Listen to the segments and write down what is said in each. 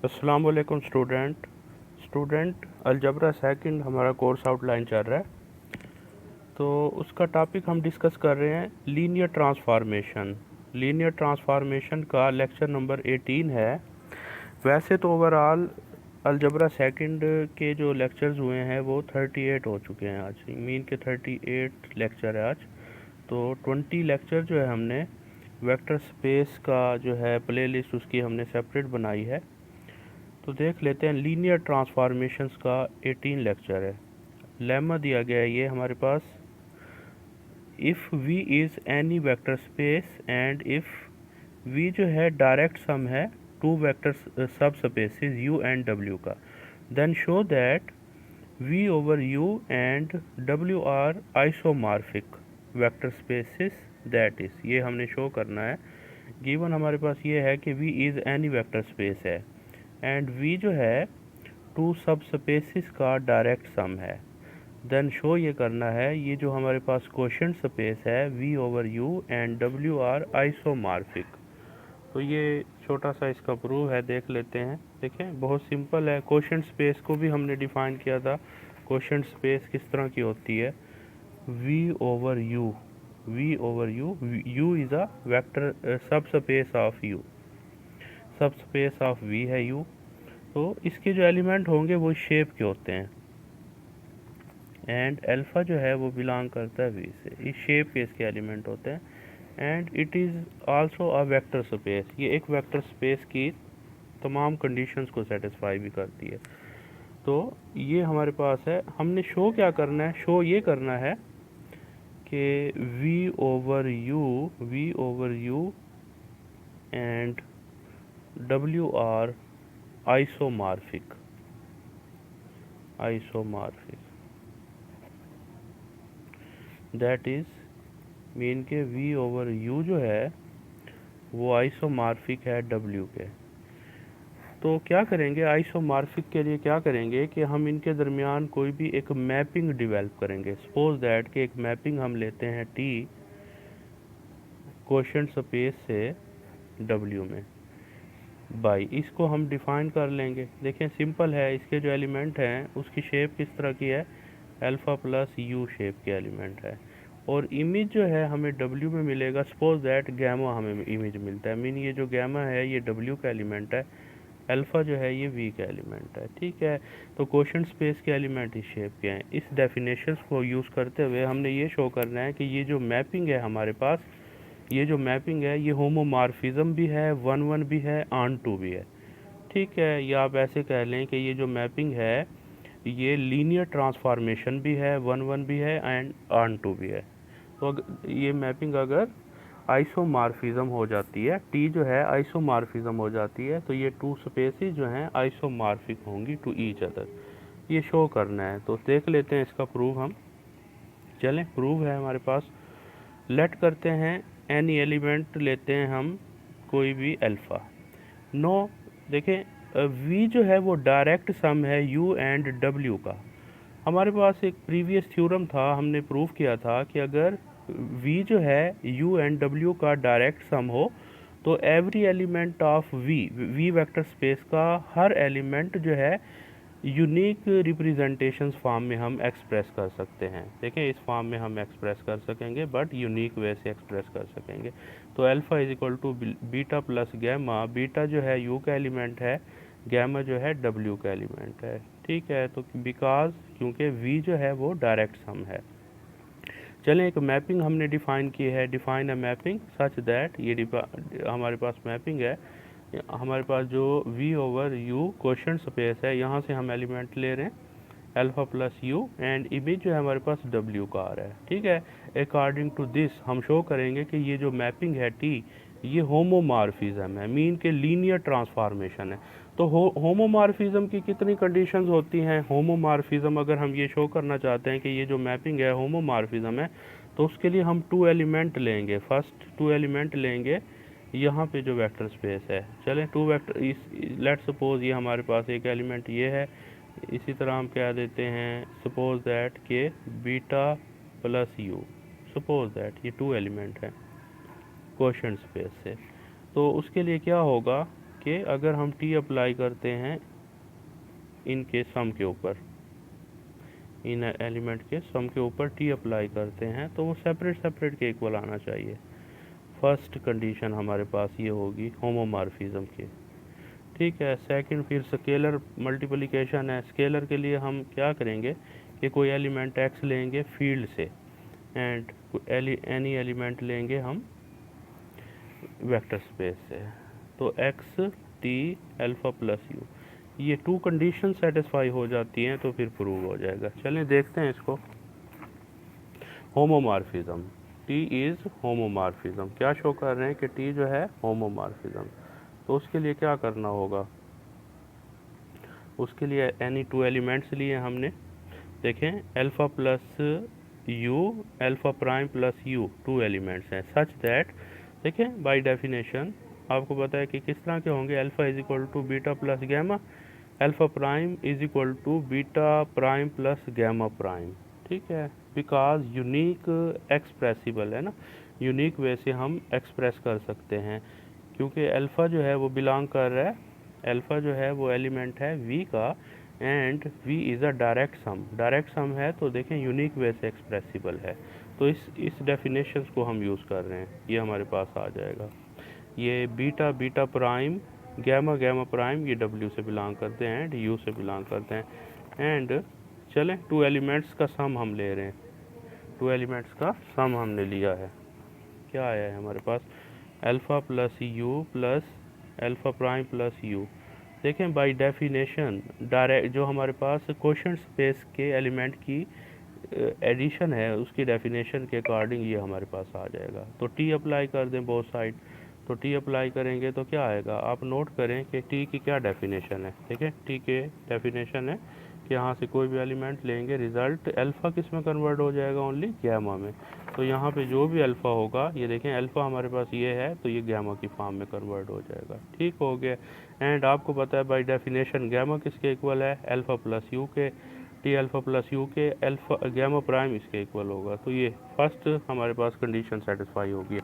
अस्सलाम वालेकुम student algebra second हमारा कोर्स आउटलाइन चल रहा है। तो उसका टॉपिक हम डिस्कस कर रहे हैं लीनियर ट्रांसफॉर्मेशन का लेक्चर नंबर 18 है। वैसे तो ओवरऑल अलजबरा सेकंड के जो लेक्चर्स हुए हैं वो 38 हो चुके हैं। आज मीन के 38 लेक्चर है आज। तो 20 लेक्चर जो है हमने वेक्टर स्पेस का जो है प्लेलिस्ट उसकी हमने सेपरेट बनाई है। तो देख लेते हैं लीनियर ट्रांसफॉर्मेशंस का 18 लेक्चर है। लेमा दिया गया है ये हमारे पास, if V is any vector space and if V जो है डायरेक्ट सम है two vector subspaces u and w का, then show that v over u and w are isomorphic vector spaces. That is ये हमने show करना है। Given हमारे पास ये है कि v is any vector space है एंड v जो है टू सब स्पेसिस का डायरेक्ट सम है। देन शो ये करना है ये जो हमारे पास क्वोशंट स्पेस है v over u and w are isomorphic. तो ये छोटा सा इसका प्रूव है, देख लेते हैं। देखें बहुत सिंपल है। क्वोशंट स्पेस को भी हमने डिफाइन किया था। क्वोशंट स्पेस किस तरह की होती है, v over u u is a vector सब स्पेस ऑफ u, सब स्पेस ऑफ v है u। तो इसके जो एलिमेंट होंगे वो शेप के होते हैं एंड अल्फ़ा जो है वो बिलोंग करता है v से। इस शेप के इसके एलिमेंट होते हैं and it is also a vector space. ये एक वेक्टर स्पेस की तमाम कंडीशंस को सेटिस्फाई भी करती है। तो ये हमारे पास है। हमने शो क्या करना है, शो ये करना है कि v over u and w are isomorphic. That is mean के v ओवर u जो है वो आइसोमॉर्फिक है w के। तो क्या करेंगे, आइसोमॉर्फिक के लिए क्या करेंगे कि हम इनके दरमियान कोई भी एक मैपिंग डिवेल्प करेंगे। सपोज दैट कि एक मैपिंग हम लेते हैं t क्वोशंट स्पेस से w में बाई, इसको हम डिफाइन कर लेंगे। देखें सिंपल है, इसके जो एलिमेंट हैं उसकी शेप किस तरह की है, अल्फ़ा प्लस u शेप के एलिमेंट है और इमेज जो है हमें w में मिलेगा। सपोज दैट गैमा हमें इमेज मिलता है, मीन ये जो गैमा है ये w का एलिमेंट है, अल्फ़ा जो है ये v का एलिमेंट है। ठीक है, तो क्वोशंट स्पेस के एलिमेंट इस शेप के हैं। इस डेफिनेशंस को यूज़ करते हुए हमने ये शो करना है कि ये जो मैपिंग है हमारे पास, ये जो मैपिंग है ये होमोमॉर्फिज्म भी है, 1-1 भी है, ऑन टू भी है। ठीक है, या आप ऐसे कह लें कि ये जो मैपिंग है ये लीनियर ट्रांसफॉर्मेशन भी है, 1-1 भी है एंड ऑन टू भी है। तो ये मैपिंग अगर आइसोमॉर्फिज्म हो जाती है, टी जो है आइसोमॉर्फिज्म हो जाती है, तो ये टू स्पेसिस जो हैं आइसोमॉर्फिक होंगी टू ईच अदर। ये शो करना है। तो देख लेते हैं इसका प्रूव हम। चलें, प्रूव है हमारे पास। लेट करते हैं एनी एलिमेंट लेते हैं हम कोई भी अल्फ़ा। नो, देखें v जो है वो डायरेक्ट सम है u एंड w का। हमारे पास एक प्रीवियस थ्योरम था, हमने प्रूव किया था कि अगर v जो है u एंड w का डायरेक्ट सम हो तो every element of v vector space का हर एलिमेंट जो है यूनिक रिप्रेजेंटेशंस फॉर्म में हम एक्सप्रेस कर सकते हैं। देखें इस फॉर्म में हम एक्सप्रेस कर सकेंगे बट यूनिक वे से एक्सप्रेस कर सकेंगे। तो alpha is equal to beta plus gamma. Beta जो है u का एलिमेंट है, गैमा जो है w का एलिमेंट है। ठीक है, तो बिकॉज क्योंकि v जो है वो डायरेक्ट सम है। चलें, एक मैपिंग हमने डिफ़ाइन की है, define a mapping such that, ये हमारे पास मैपिंग है। हमारे पास जो v over u quotient space है, यहाँ से हम एलिमेंट ले रहे हैं alpha plus u and image जो है हमारे पास w का आ रहा है। ठीक है, अकॉर्डिंग टू दिस हम शो करेंगे कि ये जो मैपिंग है t ये होमोमॉर्फिज्म है, मीन के लीनियर ट्रांसफॉर्मेशन है। तो होमोमॉर्फिज्म की कितनी कंडीशंस होती हैं। होमोमॉर्फिज्म अगर हम ये शो करना चाहते हैं कि ये जो मैपिंग है होमोमॉर्फिज्म है, तो उसके लिए हम टू एलिमेंट लेंगे। फर्स्ट टू एलिमेंट लेंगे यहाँ पे जो वेक्टर स्पेस है। चलें, टू वेक्टर लेट सपोज ये हमारे पास एक एलिमेंट ये है। इसी तरह हम कह देते हैं सपोज दैट के beta plus u, suppose that ये टू एलिमेंट है क्वोशंट स्पेस से। तो उसके लिए क्या होगा कि अगर हम टी अप्लाई करते हैं इनके सम के ऊपर, इन एलिमेंट के सम के ऊपर टी अप्लाई करते हैं तो वो सेपरेट सेपरेट के इक्वल आना चाहिए। फर्स्ट कंडीशन हमारे पास ये होगी होमोमॉर्फिज्म की। ठीक है, सेकंड फिर स्केलर मल्टीप्लिकेशन है। स्केलर के लिए हम क्या करेंगे कि कोई एलिमेंट एक्स लेंगे फील्ड से एंड एनी एलिमेंट लेंगे हम वेक्टर स्पेस से। तो x T alpha plus you, ये टू कंडीशन सेटिस्फाई हो जाती हैं तो फिर प्रूव हो जाएगा। चलें देखते हैं इसको। होमोमॉर्फिज्म, टी इज़ होमोमॉर्फिज्म, क्या शो कर रहे हैं कि टी जो है होमोमॉर्फिज्म। तो उसके लिए क्या करना होगा, उसके लिए एनी टू एलिमेंट्स लिए हमने, देखें alpha plus u alpha prime plus u, two elements हैं सच दैट, देखें बाय डेफिनेशन आपको पता है कि किस तरह के होंगे, alpha is equal to beta plus gamma, alpha prime is equal to beta prime plus gamma prime. ठीक है, बिकॉज यूनिक एक्सप्रेसिबल है ना, यूनिक वे से हम एक्सप्रेस कर सकते हैं, क्योंकि अल्फ़ा जो है वो बिलोंग कर रहा है, अल्फ़ा जो है वो एलिमेंट है वी का and v is a direct sum है, तो देखें यूनिक वे से एक्सप्रेसिबल है। तो इस डेफिनेशंस को हम यूज़ कर रहे हैं, ये हमारे पास आ जाएगा। ये beta beta prime gamma gamma prime ये डब्ल्यू से बिलोंग करते हैं एंड यू से बिलोंग करते हैं। एंड चलें टू एलिमेंट्स का सम हम ले रहे हैं, टू एलिमेंट्स का सम हमने लिया है, क्या आया है हमारे पास, alpha plus U plus alpha prime plus U. देखें बाय डेफिनेशन डायरेक्ट जो हमारे पास क्वोशंट स्पेस के एलिमेंट की एडिशन है उसकी डेफिनेशन के अकॉर्डिंग ये हमारे पास आ जाएगा। तो टी अप्लाई कर दें बोथ साइड, तो टी अप्लाई करेंगे तो क्या आएगा, आप नोट करें कि टी की क्या डेफिनेशन है। देखें टी के डेफिनेशन है कि यहाँ से कोई भी एलिमेंट लेंगे, रिज़ल्ट अल्फ़ा किस में कन्वर्ट हो जाएगा, ओनली गैमा में। तो यहाँ पे जो भी अल्फ़ा होगा, ये देखें अल्फ़ा हमारे पास ये है तो ये गैमा की फॉर्म में कन्वर्ट हो जाएगा। ठीक हो गया। एंड आपको पता है बाय डेफिनेशन गैमा किसके इक्वल है, अल्फ़ा प्लस यू के, टी अल्फ़ा प्लस यू के अल्फ़ा गैमा प्राइम इसके इक्वल होगा। तो ये फर्स्ट हमारे पास कंडीशन सेटिस्फाई होगी।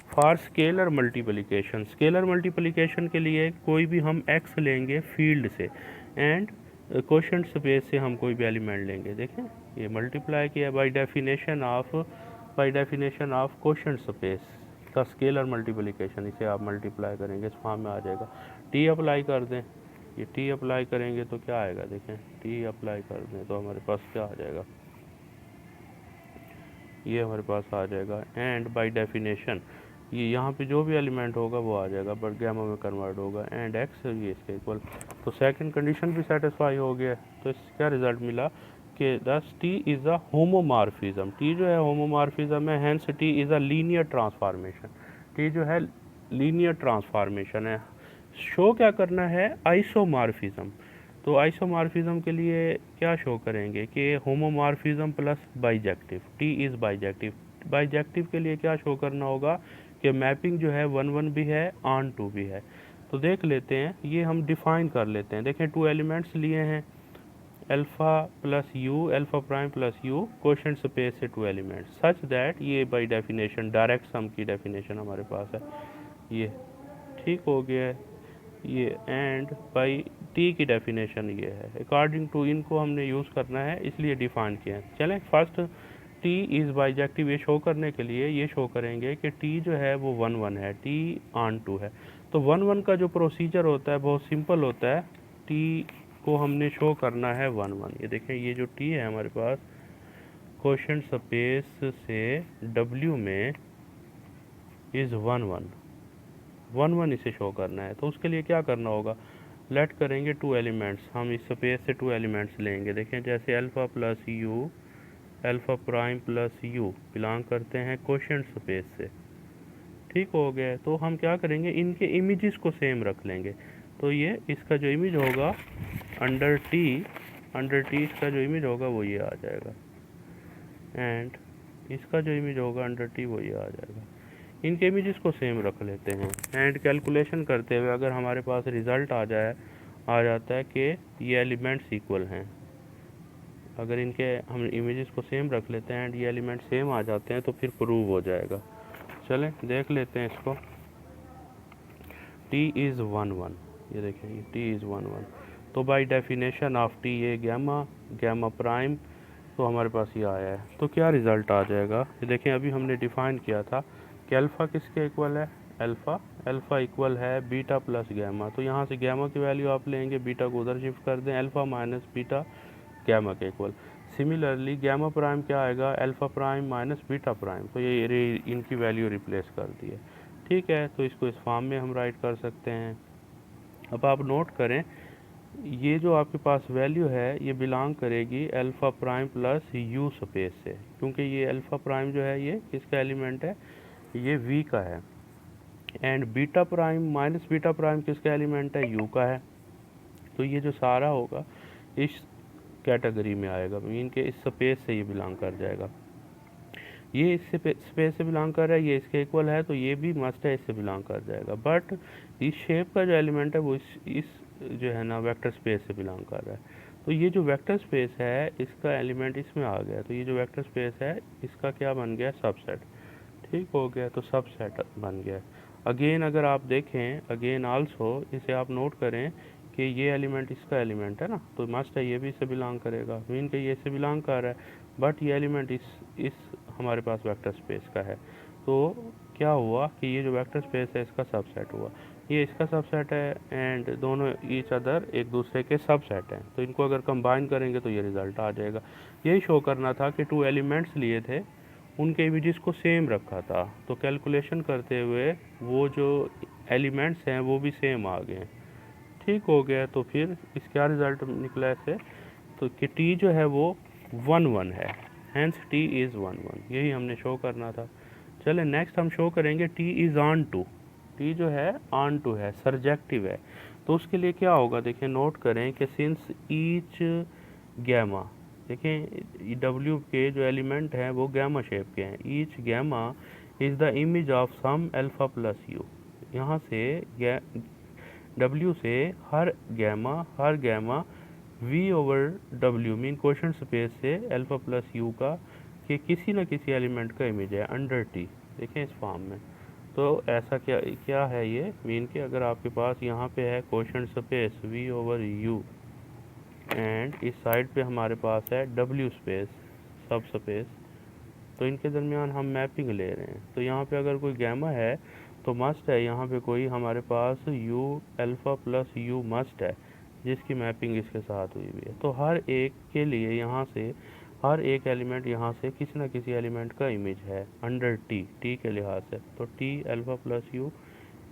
For scalar multiplication, scalar multiplication के लिए कोई भी हम एक्स लेंगे फील्ड से एंड क्वोशंट स्पेस से हम कोई भी एलिमेंट लेंगे, देखें ये मल्टीप्लाई किया by definition of quotient space का स्केलर मल्टीप्लिकेशन, इसे आप मल्टीप्लाई करेंगे इस फॉर्म में आ जाएगा। टी अप्लाई कर दें, ये टी अप्लाई करेंगे तो क्या आएगा, देखें टी अप्लाई कर दें तो हमारे पास क्या आ जाएगा, ये हमारे पास आ जाएगा। एंड बाय डेफिनेशन ये यहाँ पे जो भी एलिमेंट होगा वो आ जाएगा बट गैमा में कन्वर्ट होगा एंड एक्स ये इसके इक्वल। तो सेकंड कंडीशन भी सेटिस्फाई हो गया। तो इससे क्या रिजल्ट मिला कि thus T is a homomorphism, T जो है होमोमॉर्फिज्म है, hence T is a linear transformation, T जो है लीनियर ट्रांसफॉर्मेशन है। शो क्या करना है, आइसोमॉर्फिज्म। तो आइसोमॉर्फिज्म के लिए क्या शो करेंगे कि homomorphism plus bijective, T is bijective. Bijective के लिए क्या शो करना होगा कि मैपिंग जो है 1 1 भी है ऑन 2 भी है। तो देख लेते हैं, ये हम डिफाइन कर लेते हैं। देखें टू एलिमेंट्स लिए हैं alpha plus u alpha prime plus you quotient space से टू एलिमेंट्स सच दैट, ये बाय डेफिनेशन डायरेक्ट सम की डेफिनेशन हमारे पास है, ये ठीक हो गया है ये। एंड बाई टी की डेफिनेशन ये है, अकॉर्डिंग टू इनको हमने यूज़ करना है इसलिए डिफाइन किया है। चलें फर्स्ट टी इज़ बाइजेक्टिव, ये शो करने के लिए ये शो करेंगे कि टी जो है वो 1 1 है, टी ऑन 2 है। तो 1 1 का जो प्रोसीजर होता है बहुत सिंपल होता है, टी को हमने शो करना है 1 1। ये देखें ये जो टी है हमारे पास क्वोशंट स्पेस से डब्ल्यू में इज़ 1 1 1 1 इसे शो करना है। तो उसके लिए क्या करना होगा, लेट करेंगे टू एलिमेंट्स, हम इस स्पेस से टू एलिमेंट्स लेंगे। देखें जैसे alpha plus u alpha prime plus you belong करते हैं क्वोशंट स्पेस से, ठीक हो गया। तो हम क्या करेंगे, इनके इमेजेस को सेम रख लेंगे। तो ये इसका जो इमेज होगा अंडर टी इसका जो इमेज होगा वो ये आ जाएगा एंड इसका जो इमेज होगा अंडर टी वो ये आ जाएगा। इनके इमेजेस को सेम रख लेते हैं एंड कैलकुलेशन करते हुए अगर हमारे पास रिज़ल्ट आ जाता है कि ये एलिमेंट्स इक्वल हैं, अगर इनके हम इमेजेस को सेम रख लेते हैं एंड ये एलिमेंट सेम आ जाते हैं तो फिर प्रूव हो जाएगा। चलें देख लेते हैं इसको। टी इज़ 1 1, ये देखें ये टी इज़ 1 1। तो बाय डेफिनेशन ऑफ टी ये गैमा प्राइम, तो हमारे पास ये आया है। तो क्या रिज़ल्ट आ जाएगा, ये देखें अभी हमने डिफ़ाइन किया था कि अल्फ़ा किसके इक्वल है, अल्फ़ा इक्वल है बीटा प्लस गैमा। तो यहाँ से गैमा की वैल्यू आप लेंगे, बीटा को उधर शिफ्ट कर दें, अल्फ़ा माइनस बीटा गैमा के इक्वल। सिमिलरली गैमा प्राइम क्या आएगा, alpha prime minus beta prime. तो ये इनकी वैल्यू रिप्लेस कर दी है, ठीक है। तो इसको इस फॉर्म में हम राइट कर सकते हैं। अब आप नोट करें, ये जो आपके पास वैल्यू है ये बिलोंग करेगी alpha prime plus you space से, क्योंकि ये अल्फ़ा प्राइम जो है ये किसका एलिमेंट है, ये वी का है। And beta prime minus beta prime किसका एलिमेंट है, यू का है। तो ये जो सारा होगा इस कैटेगरी में आएगा, मीन के इस स्पेस से ये बिलोंग कर जाएगा। ये इस स्पेस से बिलोंग कर रहा है, ये इसके इक्वल है, तो ये भी मस्ट है इससे बिलोंग कर जाएगा। बट इस शेप का जो एलिमेंट है वो इस जो है ना वेक्टर स्पेस से बिलोंग कर रहा है। तो ये जो वेक्टर स्पेस है इसका एलिमेंट इसमें आ गया, तो ये जो वेक्टर स्पेस है इसका क्या बन गया, सबसेट। ठीक हो गया, तो सबसेट बन गया। अगेन अगर आप देखें, अगेन आल्सो इसे आप नोट करें कि ये एलिमेंट इसका एलिमेंट है ना, तो मस्ट है ये भी इससे बिलोंग करेगा, मीन के ये इससे बिलोंग कर रहा है। बट ये एलिमेंट इस हमारे पास वेक्टर स्पेस का है। तो क्या हुआ कि ये जो वेक्टर स्पेस है इसका सबसेट हुआ, ये इसका सबसेट है, एंड दोनों ईच अदर एक दूसरे के सबसेट हैं। तो इनको अगर कंबाइन करेंगे तो ये रिज़ल्ट आ जाएगा। यही शो करना था कि 2 एलिमेंट्स लिए थे, उनके इमेजेस को सेम रखा था, तो कैलकुलेशन करते हुए वो जो एलिमेंट्स हैं वो भी सेम आ गए। ठीक हो गया, तो फिर इस क्या रिज़ल्ट निकला ऐसे, तो कि टी जो है वो 1 1 है, हैंस टी इज़ 1 1, यही हमने शो करना था। चले नेक्स्ट हम शो करेंगे T is onto. T जो है ऑन टू है, सरजेक्टिव है। तो उसके लिए क्या होगा, देखिए नोट करें कि सिंस ईच गैमा, देखें डब्ल्यू के जो एलिमेंट हैं वो गैमा शेप के हैं, each gamma is the image of some alpha plus U. यहाँ से डब्ल्यू से हर gamma V over W mean question space से अल्फ़ा प्लस यू का कि किसी न किसी एलिमेंट का इमेज है अंडर टी, देखें इस फॉर्म में। तो ऐसा क्या क्या है ये, मीन कि अगर आपके पास यहाँ पे है question space v over u, and इस साइड पे हमारे पास है डब्ल्यू स्पेस सब स्पेस, तो इनके दरमियान हम मैपिंग ले रहे हैं। तो यहाँ पे अगर कोई गैमा है तो मस्ट है यहाँ पे कोई हमारे पास U alpha plus U must है, जिसकी मैपिंग इसके साथ हुई हुई है। तो हर एक के लिए यहाँ से हर एक एलिमेंट यहाँ से किसी न किसी एलिमेंट का इमेज है अंडर टी के लिहाज से। तो T alpha plus u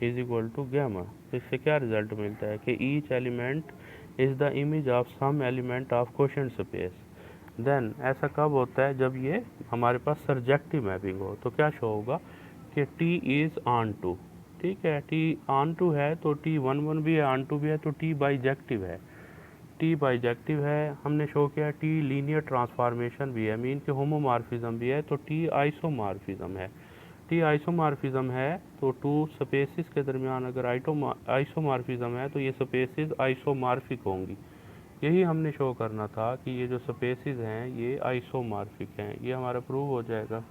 is equal to gamma. तो इससे क्या रिजल्ट मिलता है कि each element is the image of some element of question space. Then ऐसा कब होता है, जब ये हमारे पास सरजेक्टिव मैपिंग हो। तो क्या शो होगा कि टी इज़ ऑन टू, ठीक है, टी ऑन टू है तो टी 1 1 भी है, ऑन टू भी है, तो टी बाइजेक्टिव है। टी बाइजेक्टिव है, हमने शो किया टी लीनियर ट्रांसफॉर्मेशन भी है, मीन के होमोमॉर्फिज्म भी है, तो टी आइसोमॉर्फिज्म है। टी आइसोमॉर्फिज्म है तो टू स्पेसिस के दरमियान अगर आइसोमॉर्फिज्म है तो ये स्पेसिस आइसोमॉर्फिक होंगी। यही हमने शो करना था कि ये जो स्पेसिस हैं ये आइसोमॉर्फिक हैं, ये हमारा प्रूव हो जाएगा।